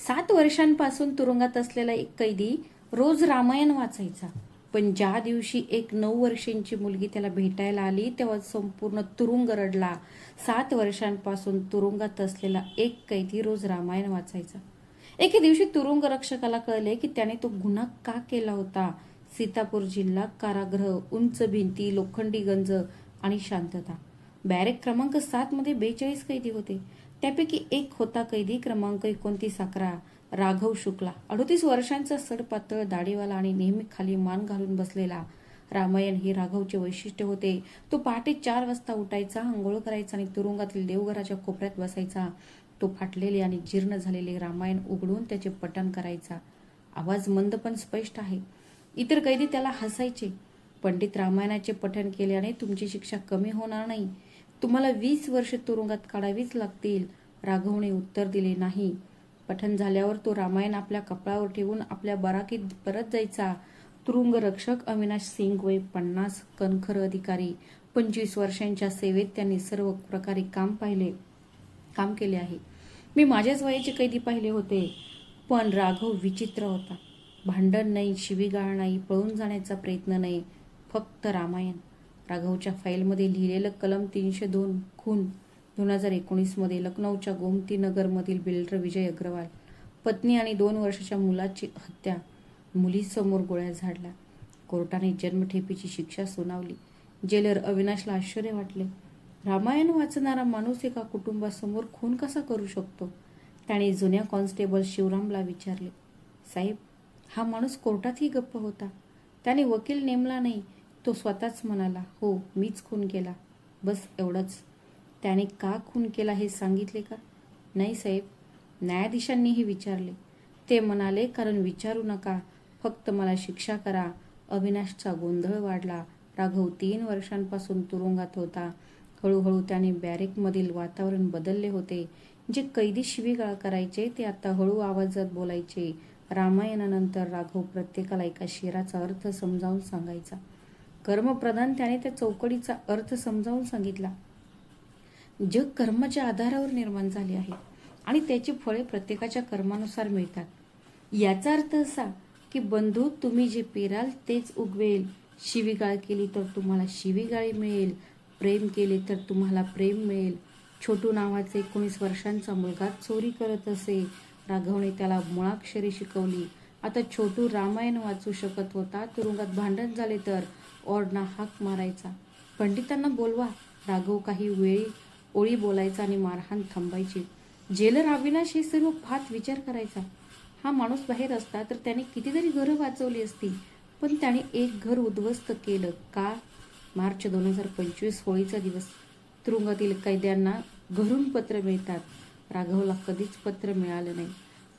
7 वर्षांपासून तुरुंगात असलेला एक कैदी रोज रामायण वाचायचा. पण ज्या दिवशी एक 9 वर्षांची मुलगी त्याला भेटायला आली तेव्हा संपूर्ण तुरुंग रडला. 7 वर्षांपासून तुरुंगात असलेला एक कैदी रोज रामायण वाचायचा. एके दिवशी तुरुंग रक्षकाला कळले की त्याने तो गुन्हा का केला होता. सीतापूर जिल्हा कारागृह, उंच भिंती, लोखंडी गंज आणि शांतता. बॅरेक क्रमांक 7 मध्ये 42 कैदी होते. त्यापैकी एक होता कैदी क्रमांक 29 राघव शुक्ला. 38 वर्षांचा, सडपातळ दाढीवाला आणि नेहमी खाली मान घालून बसलेला. रामायण हे राघवचे वैशिष्ट्य होते. तो पहाटे 4 वाजता उठायचा, आंघोळ करायचा आणि तुरुंगातील देवघराच्या कोपऱ्यात बसायचा. तो फाटलेले आणि जीर्ण झालेले रामायण उघडून त्याचे पठण करायचा. आवाज मंद पण स्पष्ट आहे. इतर कैदी त्याला हसायचे. पंडित, रामायणाचे पठण केल्याने तुमची शिक्षा कमी होणार नाही. तुम्हाला 20 वर्ष तुरुंगात काढावीच लागतील. राघवने उत्तर दिले नाही. पठण झाल्यावर तो रामायण आपल्या कपाळावर ठेवून आपल्या बराकीत परत जायचा. तुरुंग रक्षक अविनाश सिंग, वय 50, कणखर अधिकारी. 25 वर्षांच्या सेवेत त्यांनी सर्व प्रकारे काम केले आहे. मी माझ्याच वयाचे कैदी पाहिले होते. पण राघव विचित्र होता. भांडण नाही, शिवीगाळ नाही, पळून जाण्याचा प्रयत्न नाही, फक्त रामायण. राघवच्या फाईलमध्ये लिहिलेलं कलम 302, खून. 2019 मध्ये लखनौच्या गोमती नगरमधील बिल्डर विजय अग्रवाल. पत्नी आणि 2 वर्षाच्या मुलाची हत्या. मुलीसमोर गोळ्या झाडल्या. कोर्टाने जन्मठेपेची शिक्षा सुनावली. जेलर अविनाशला आश्चर्य वाटले. रामायण वाचणारा माणूस एका कुटुंबासमोर खून कसा करू शकतो? त्याने जुन्या कॉन्स्टेबल शिवरामला विचारले. साहेब, हा माणूस कोर्टातही गप्प होता. त्याने वकील नेमला नाही. तो स्वतःच म्हणाला, हो, मीच खून केला. बस एवढंच. त्याने का खून केला हे सांगितले का? नाही साहेब. न्यायाधीशांनीही विचारले. ते म्हणाले, कारण विचारू नका, फक्त मला शिक्षा करा. अविनाशचा गोंधळ वाढला. राघव 3 वर्षांपासून तुरुंगात होता. हळूहळू त्याने बॅरेकमधील वातावरण बदलले होते. जे कैदी शिवीगाळ करायचे ते आता हळू आवाजात बोलायचे. रामायणानंतर राघव प्रत्येकाला एका शेराचा अर्थ समजावून सांगायचा. कर्मप्रधान त्याने त्या चौकडीचा अर्थ समजावून सांगितला. जग कर्माच्या आधारावर निर्माण झाले आहे आणि त्याची फळे प्रत्येकाच्या कर्मानुसार मिळतात. याचा अर्थ असा की बंधू, तुम्ही जे पेराल तेच उगवेल. शिवीगाळ केली तर तुम्हाला शिवीगाळी मिळेल. प्रेम केले तर तुम्हाला प्रेम मिळेल. छोटू नावाचा 19 वर्षांचा मुलगा चोरी करत असे. राघवने त्याला मुळाक्षरे शिकवली. आता छोटू रामायण वाचू शकत होता. तुरुंगात भांडण झाले तर ओरडा हाक मारायचा. पंडितांना बोलवा. राघव काही वेळी ओळी बोलायचा आणि मारहाण थांबायची. जेलर अविनाश हे सर्व फात विचार करायचा. हा माणूस बाहेर असता तर त्याने कितीतरी घरं वाचवली असती. पण त्याने एक घर उद्ध्वस्त केलं का? मार्च 2025, होळीचा दिवस. तुरुंगातील कैद्यांना घरून पत्र मिळतात. राघवला कधीच पत्र मिळालं नाही.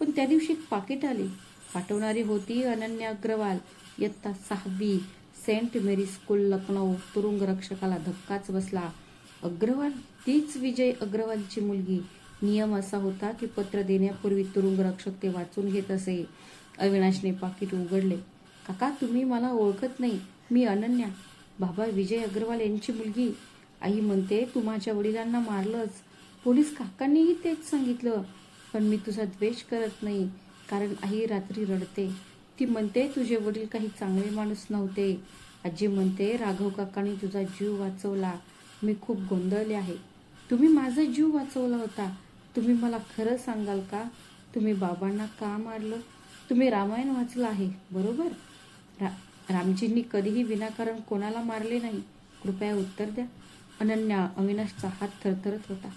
पण त्या दिवशी एक पाकिट आले. पाठवणारी होती अनन्या अग्रवाल, इयत्ता 6वी, सेंट मेरी स्कूल, लखनौ. तुरुंग रक्षकाला धक्काच बसला. अग्रवाल तीच विजय अग्रवालची मुलगी. नियम असा होता की पत्र देण्यापूर्वी तुरुंग रक्षक ते वाचून घेत असे. अविनाशने पाकिट उघडले. काका, तुम्ही मला ओळखत नाही. मी अनन्या. बाबा, विजय अग्रवाल यांची मुलगी. आई म्हणते तू माझ्या वडिलांना मारलंच. पोलीस काकांनीही तेच सांगितलं. पण मी तुझा द्वेष करत नाही, कारण आई रात्री रडते. ती म्हणते तुझे वडील काही चांगले माणूस नव्हते. आजी म्हणते राघव काकांनी तुझा जीव वाचवला. मी खूप गोंधळले आहे. तुम्ही माझा जीव वाचवला होता. तुम्ही मला खरं सांगाल का? तुम्ही बाबांना का मारलं? तुम्ही रामायण वाचलं आहे, बरोबर? रामजींनी कधीही विनाकारण कोणाला मारले नाही. कृपया उत्तर द्या. अनन्या. अविनाशचा हात थरथरत होता.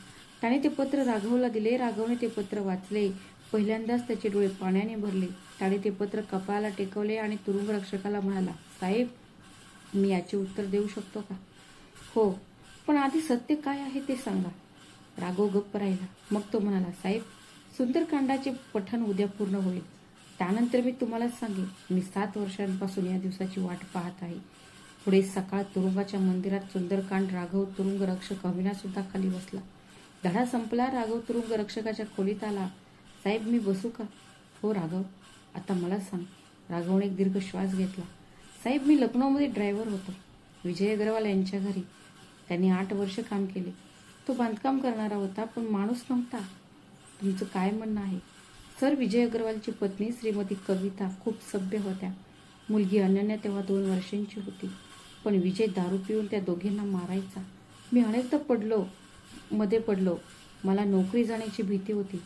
त्याने ते पत्र राघवला दिले. राघवने ते पत्र वाचले. पहिल्यांदाच त्याचे डोळे पाण्याने भरले. त्याने ते पत्र कपाळाला टेकवले आणि तुरुंग रक्षकाला म्हणाला, साहेब, मी याचे उत्तर देऊ शकतो का? हो, पण आधी सत्य काय आहे ते सांगा. राघव गप्प राहिला. मग तो म्हणाला, साहेब, सुंदरकांडाचे पठण उद्या पूर्ण होईल. त्यानंतर मी तुम्हाला सांगेन. मी 7 वर्षांपासून या दिवसाची वाट पाहत आहे. पुढे सकाळ. तुरुंगाच्या मंदिरात सुंदरकांड. राघव. तुरुंग रक्षक अविनाश सुद्धा खाली बसला. धडा संपला. राघव तुरुंग रक्षकाच्या खोलीत आला. साहेब, मी बसू का? हो राघव, आता मला सांग. राघवने एक दीर्घ श्वास घेतला. साहेब, मी लखनौमध्ये ड्रायव्हर होतो, विजय अग्रवाल यांच्या घरी. त्यांनी 8 वर्ष काम केले. तो बांधकाम करणारा होता, पण माणूस नव्हता. तुमचं काय म्हणणं आहे? सर, विजय अग्रवालची पत्नी श्रीमती कविता खूप सभ्य होत्या. मुलगी अनन्या तेव्हा 2 वर्षांची होती. पण विजय दारू पिऊन त्या दोघींना मारायचा. मी अनेकदा मध्ये पडलो. मला नोकरी जाण्याची भीती होती,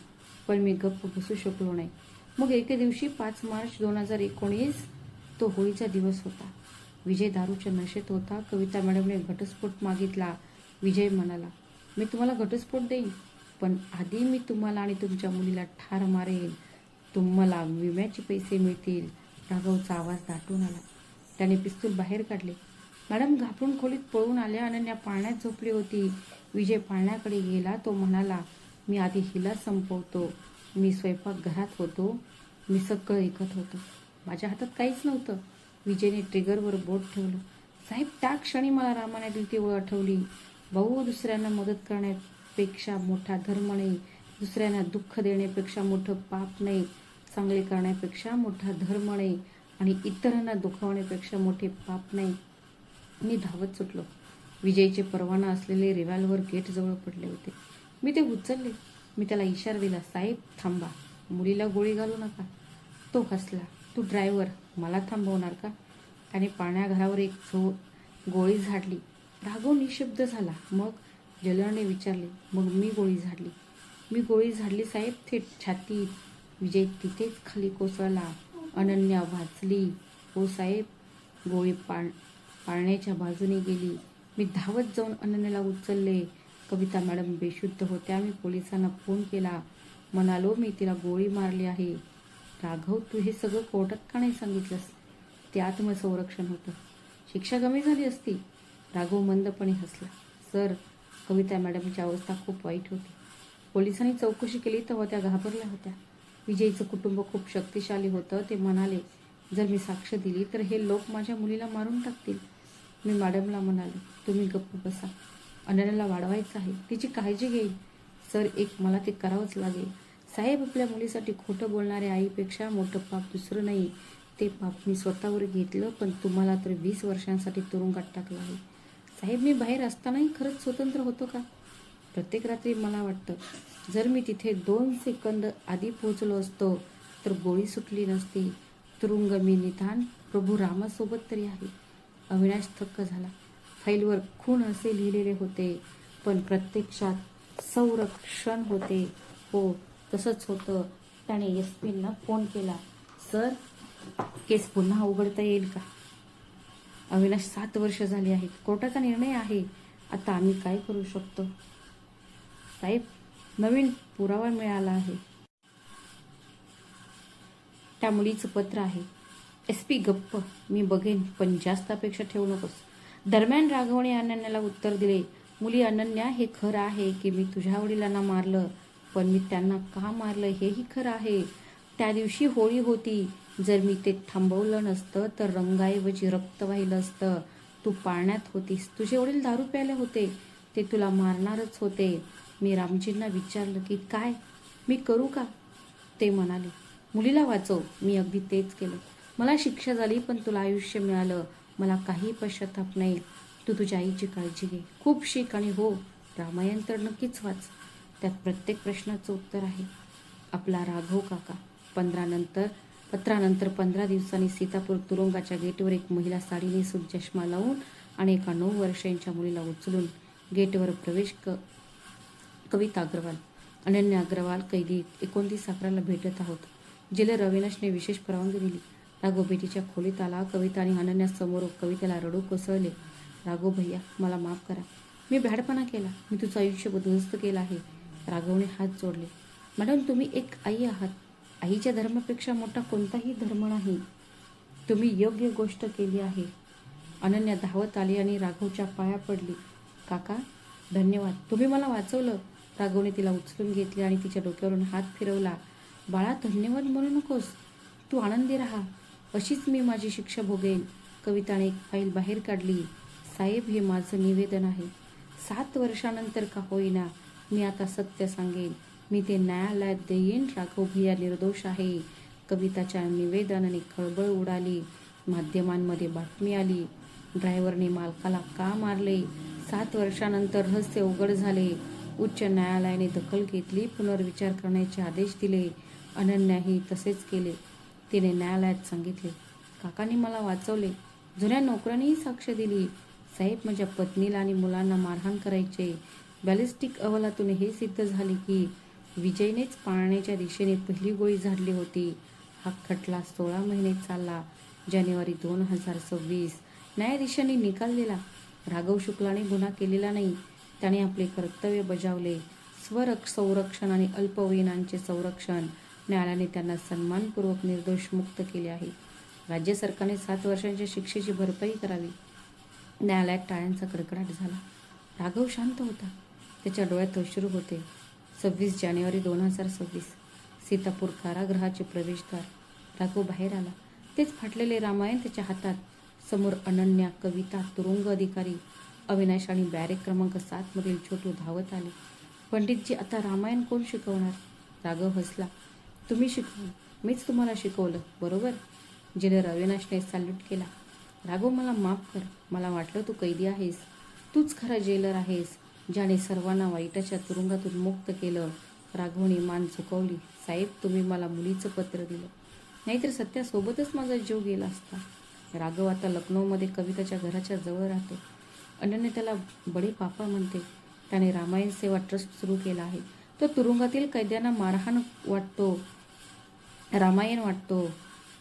पण मी गप्प बसू शकलो नाही. मग एके दिवशी 5 मार्च 2019 तो होळीचा दिवस होता. विजय दारूच्या नशेत होता. कविता मॅडमने घटस्फोट मागितला. विजय म्हणाला, मी तुम्हाला घटस्फोट देईन, पण आधी मी तुम्हाला आणि तुमच्या मुलीला ठार मारेन. तुम्हाला विम्याचे पैसे मिळतील. राघवचा आवाज दाटून आला. त्याने पिस्तूल बाहेर काढले. मॅडम घाबरून खोलीत पळून आल्या. अनन्या पाळण्यात झोपली होती. विजय पाळण्याकडे गेला. तो म्हणाला, मी आधी हिला संपवतो. मी स्वयंपाकघरात होतो. मी सगळं ऐकत होतो. माझ्या हातात काहीच नव्हतं. विजयने ट्रिगरवर बोट ठेवलं. साहेब, त्या क्षणी मला रामायणातील ती ओळ आठवली. भाऊ, दुसऱ्यांना मदत करण्यापेक्षा मोठा धर्म नाही. दुसऱ्यांना दुःख देण्यापेक्षा मोठं पाप नाही. चांगले करण्यापेक्षा मोठा धर्म नाही. आणि इतरांना दुखावण्यापेक्षा मोठे पाप नाही. मी धावत सुटलो. विजयचे परवाना असलेले रिव्हॉल्वर गेटजवळ पडले होते. मी ते उचलले. मी त्याला इशारा दिला, साहेब थांबा, मुलीला गोळी घालू नका. तो हसला. तू ड्रायव्हर, मला थांबवणार का? त्याने पाळण्याघरावर एक गोळी झाडली. राघव निशब्द झाला. मग जलरने विचारले, मग मी गोळी झाडली साहेब, थेट छातीत. विजय तिथेच खाली कोसळला. अनन्या वाचली. हो साहेब. गोळी पाळण्याच्या बाजूने गेली. मी धावत जाऊन अनन्याला उचलले. कविता मॅडम बेशुद्ध होत्या. मी पोलिसांना फोन केला. म्हणालो, मी तिला गोळी मारली आहे. राघव, तू हे सगळं कोर्टात का नाही सांगितलंस? ते आत्मसंरक्षण होतं. शिक्षा कमी झाली असती. राघव मंदपणे हसला. सर, कविता मॅडमची अवस्था खूप वाईट होती. पोलिसांनी चौकशी केली तेव्हा त्या घाबरल्या होत्या. विजयचं कुटुंब खूप शक्तिशाली होतं. ते म्हणाले, जर मी साक्ष दिली तर हे लोक माझ्या मुलीला मारून टाकतील. मी मॅडमला म्हणाले, तुम्ही गप्प बसा. अनन्याला वाढवायचं आहे. तिची काळजी घेईल. सर, मला ते करावंच लागेल. साहेब, आपल्या मुलीसाठी खोटं बोलणाऱ्या आईपेक्षा मोठं पाप दुसरं नाही. ते पाप मी स्वतःवर घेतलं, पण तुम्हाला तर 20 वर्षांसाठी तुरुंगात टाकलं आहे. साहेब, मी बाहेर असतानाही खरंच स्वतंत्र होतो का? प्रत्येक रात्री मला वाटतं, जर मी तिथे 2 सेकंद आधी पोहोचलो असतो तर गोळी सुटली नसती. तुरुंग मी निदान प्रभू रामासोबत तरी आहे. अविनाश थक्क झाला. फाईलवर खून असे लिहिलेले होते, पण प्रत्यक्षात संरक्षण होते. हो, तसंच होतं. त्याने एसपींना फोन केला. सर, केस पुन्हा उघडता येईल का? अविनाश, 7 वर्ष झाली आहेत. कोर्टाचा निर्णय आहे. आता आम्ही काय करू शकतो? साहेब, नवीन पुरावा मिळाला आहे. त्या मुलीचं पत्र आहे. एसपी गप्प. मी बघेन, पण जास्त अपेक्षा ठेवू नकोस. दरम्यान राघवने अनन्याला उत्तर दिले, मुली अनन्या, हे खरं आहे की मी तुझ्या वडिलांना मारलं, पण मी त्यांना का मारलं हेही खरं आहे. त्या दिवशी होळी होती. जर मी ते थांबवलं नसतं तर रंगाऐवजी रक्त वाहिलं असतं. तू पाळण्यात होतीस. तुझे वडील दारू प्यायले होते. ते तुला मारणारच होते. मी रामजींना विचारलं की काय मी करू का? ते म्हणाले, मुलीला वाचव. मी अगदी तेच केलं. मला शिक्षा झाली, पण तुला आयुष्य मिळालं. मला काही पश्चाताप नाही. तू तुझ्या आईची काळजी घे. खूप शिक आणि हो, रामायण तर नक्कीच वाच. त्यात प्रत्येक प्रश्नाचं उत्तर आहे. आपला राघव काका. पत्रानंतर 15 दिवसांनी सीतापूर तुरुंगाच्या गेटवर एक महिला साडी नेसून चष्मा लावून आणि एका 9 वर्षांच्या मुलीला उचलून गेटवर प्रवेश. कविता अग्रवाल, अनन्या अग्रवाल, कैदी 29 अकराला भेटत आहोत. जेलर अविनाशने विशेष परवानगी दिली. राघव बेटीच्या खोलीत आला. कविता आणि अनन्या समोर. कवितेला रडू कोसळले. राघव भैया, मला माफ करा. मी भ्याडपणा केला. मी तुझं आयुष्य उद्ध्वस्त केलं आहे. राघवने हात जोडले. मॅडम, तुम्ही एक आई आहात. आईच्या धर्मापेक्षा मोठा कोणताही धर्म नाही. तुम्ही योग्य गोष्ट केली आहे. अनन्या धावत आली आणि राघवच्या पाया पडली. काका, धन्यवाद. तुम्ही मला वाचवलं. राघवने तिला उचलून घेतले आणि तिच्या डोक्यावरून हात फिरवला. बाळा, धन्यवाद म्हणू नकोस. तू आनंदी राहा. अशीच मी माझी शिक्षा भोगेन. कविताने एक फाईल बाहेर काढली. साहेब, हे माझं निवेदन आहे. 7 वर्षानंतर का होईना, मी आता सत्य सांगेन. मी ते न्यायालयात देईन. राघव भैया निर्दोष आहे. कविताच्या निवेदनाने खळबळ उडाली. माध्यमांमध्ये बातमी आली. ड्रायव्हरने मालकाला का मारले? 7 वर्षानंतर रहस्य उघड झाले. उच्च न्यायालयाने दखल घेतली. पुनर्विचार करण्याचे आदेश दिले. अनन्याही तसेच केले. तिने न्यायालयात सांगितले, काकांनी मला वाचवले. जुन्या नोकरांनीही साक्ष दिली. साहेब माझ्या पत्नीला आणि मुलांना मारहाण करायचे. बॅलिस्टिक अहवालातून हे सिद्ध झाले की विजयनेच पाळण्याच्या दिशेने पहिली गोळी झाडली होती. हा खटला 16 महिने चालला. जानेवारी 2026 न्यायाधीशांनी निकाल दिला. राघव शुक्लाने गुन्हा केलेला नाही. त्याने आपले कर्तव्य बजावले. संरक्षण आणि अल्पवयीनांचे संरक्षण. न्यायालयाने त्यांना सन्मानपूर्वक निर्दोष मुक्त केले आहे. राज्य सरकारने 7 वर्षांच्या शिक्षेची भरपाई करावी. न्यायालयात टाळ्यांचा कडकडाट झाला. राघव शांत होता. त्याच्या डोळ्यात अश्रू होते. 26 जानेवारी 2026 सीतापूर कारागृहाचे प्रवेशद्वार. राघव बाहेर आला. तेच फाटलेले रामायण त्याच्या हातात. समोर अनन्या, कविता, तुरुंग अधिकारी, अविनाश आणि बॅरेक क्रमांक 7 मधील छोटू धावत आले. पंडितजी, आता रामायण कोण शिकवणार? राघव हसला. तुम्ही शिकवलं. मीच तुम्हाला शिकवलं, बरोबर? जेलर अविनाशने सॅल्यूट केला. राघव, मला माफ कर. मला वाटलं तू कैदी आहेस. तूच खरा जेलर आहेस, ज्याने सर्वांना वाईटाच्या तुरुंगातून मुक्त केलं. राघवने मान झुकवली. साहेब, तुम्ही मला मुलीचं पत्र दिलं, नाहीतर सत्यासोबतच माझा जीव गेला असता. राघव आता लखनौमध्ये कविताच्या घराच्या जवळ राहतो. अनन्या त्याला बडे पापा म्हणते. त्याने रामायण सेवा ट्रस्ट सुरू केला आहे. तो तुरुंगातील कैद्यांना रामायण वाटतो.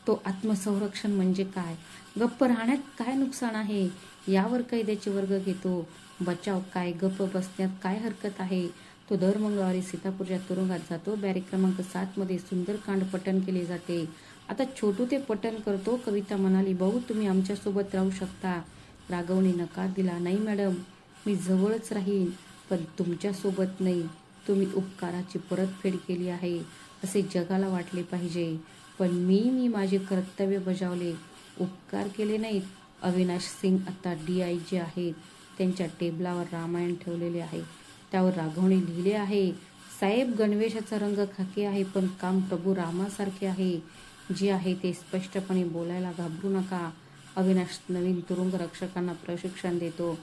तो आत्मसंरक्षण म्हणजे काय, गप्प राहण्यात काय नुकसान आहे यावर कैद्याचे वर्ग घेतो. बचाव काय, गप्प बसण्यात काय हरकत आहे. तो दर मंगळवारी सीतापूरच्या तुरुंगात जातो. बॅरेक क्रमांक 7 मध्ये सुंदरकांड पठण केले जाते. आता छोटू ते पठण करतो. कविता म्हणाली, भाऊ तुम्ही आमच्यासोबत राहू शकता. राघवने नकार दिला. नाही मॅडम, मी जवळच राहीन, पण तुमच्यासोबत नाही. तुम्ही उपकाराची परतफेड केली आहे असे जगाला वाटले पाहिजे, पण मी माझे कर्तव्य बजावले, उपकार केले नाहीत. अविनाश सिंग आता DIG आहेत. त्यांच्या टेबलावर रामायण ठेवलेले आहे. त्यावर राघवने लिहिले आहे, साहेब गणवेशाचा रंग खाकी आहे, पण काम प्रभू रामासारखे आहे. जे आहे ते स्पष्टपणे बोलायला घाबरू नका. अविनाश नवीन तुरुंग रक्षकांना प्रशिक्षण देतो.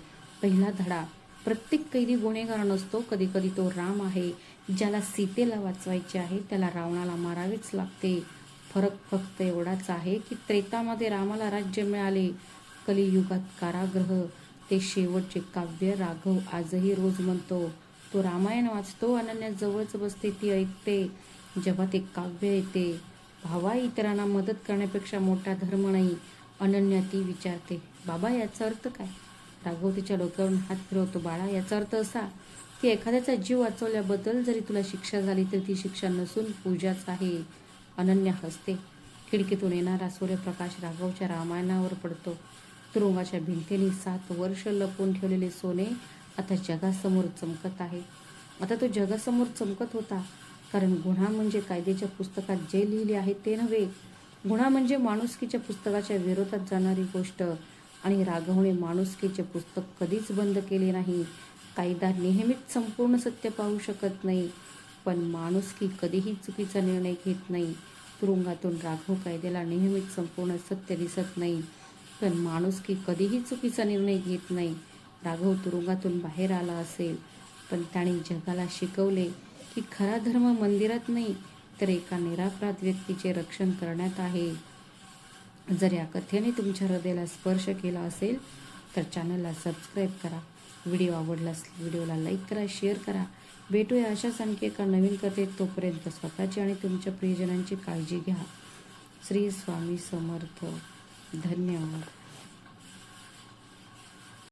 पहिला धडा, प्रत्येक कैदी गुन्हेगार नसतो. कधी कधी तो राम आहे. ज्याला सीतेला वाचवायचे आहे त्याला रावणाला मारावेच लागते. फरक फक्त एवढाच आहे की त्रेतामध्ये रामाला राज्य मिळाले, कलियुगात कारागृह. ते शेवटचे काव्य राघव आजही रोज म्हणतो. तो रामायण वाचतो. अनन्या जवळच बसते, ती ऐकते. जेव्हा ते काव्य येते, भावा इतरांना मदत करण्यापेक्षा मोठा धर्म नाही. अनन्या ती विचारते, बाबा याचा अर्थ काय? राघव तिच्या डोक्यावरून हात फिरवतो. बाळा, याचा अर्थ असा की एखाद्याचा जीव वाचवल्याबद्दल जरी तुला शिक्षा झाली तर ती शिक्षा नसून पूजाच आहे. अनन्या हसते. खिडकीतून येणारा सूर्यप्रकाश राघवच्या रामायणावर पडतो. तुरुंगाच्या भिंतींनी 7 वर्ष लपवून ठेवलेले सोने आता जगासमोर चमकत आहे. आता तो जगासमोर चमकत होता, कारण गुन्हा म्हणजे कायद्याच्या पुस्तकात जे लिहिले आहे ते नव्हे. गुन्हा म्हणजे माणुसकीच्या पुस्तकाच्या विरोधात जाणारी गोष्ट. आणि राघवने माणुसकीचे पुस्तक कधीच बंद केले नाही. कायदा नेहमीच संपूर्ण सत्य पाहू शकत नाही, पण माणुसकी कधीही चुकीचा निर्णय घेत नाही. तुरुंगातून राघव कायद्याला नेहमीच संपूर्ण सत्य दिसत नाही, पण माणुसकी कधीही चुकीचा निर्णय घेत नाही. राघव तुरुंगातून बाहेर आला असेल, पण त्याने जगाला शिकवले की खरा धर्म मंदिरात नाही, तर एका निरपराध व्यक्तीचे रक्षण करण्यात आहे. जर या कथेने तुमच्या हृदयाला स्पर्श केला असेल तर चॅनलला सबस्क्राईब करा. व्हिडिओ आवडल्यास व्हिडिओला लाईक करा, शेअर करा. भेटूया अशाच आणखी एका नवीन कथेत. तोपर्यंत स्वतःची आणि तुमच्या प्रियजनांची काळजी घ्या. श्री स्वामी समर्थ. धन्यवाद.